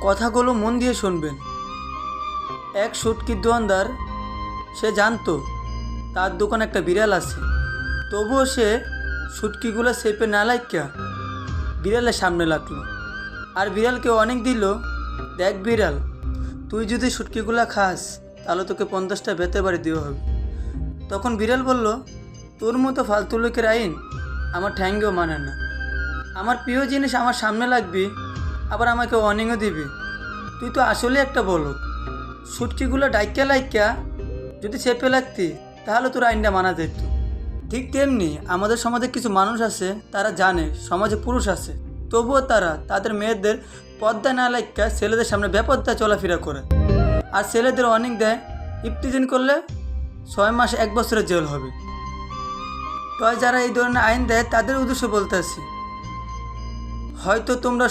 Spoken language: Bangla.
কথাগুলো মন দিয়ে শুনবেন। এক শুটকির দোকানদার, সে জানতো তার দোকানে একটা বিড়াল আছে। তবুও সে শুটকিগুলো চেপে না লাইকা বিড়ালের সামনে লাগলো, আর বিড়ালকে অনেক দিল। দেখ বিড়াল, তুই যদি শুটকিগুলো খাস তাহলে তোকে 50টা বেতে বাড়ি দেওয়া হবে। তখন বিড়াল বলল, তোর মতো ফালতু লোকের আইন আমার ঠ্যাঙ্গেও মানে না। আমার প্রিয় জিনিস আমার সামনে লাগবি, আবার আমাকে ওয়ার্নিংও দিবি। তুই তো আসলে একটা বলদ। শুটকিগুলো ডাইকা লাইকা যদি চেপে লাগতি তাহলে তোর আইনটা মানা যেত। ঠিক তেমনি আমাদের সমাজে কিছু মানুষ আছে, তারা জানে সমাজে পুরুষ আছে, তবুও তারা তাদের মেয়েদের পর্দা না লাইকা ছেলেদের সামনে বেপর্দা চলাফেরা করে, আর ছেলেদের অনেক দেয় ইফতিজিন করলে 6 মাস 1 বছরের জেল হবে। তাই যারা এই ধরনের আইন দেয় তাদের উদ্দেশ্য বলতে আছি, হয়তো তোমরা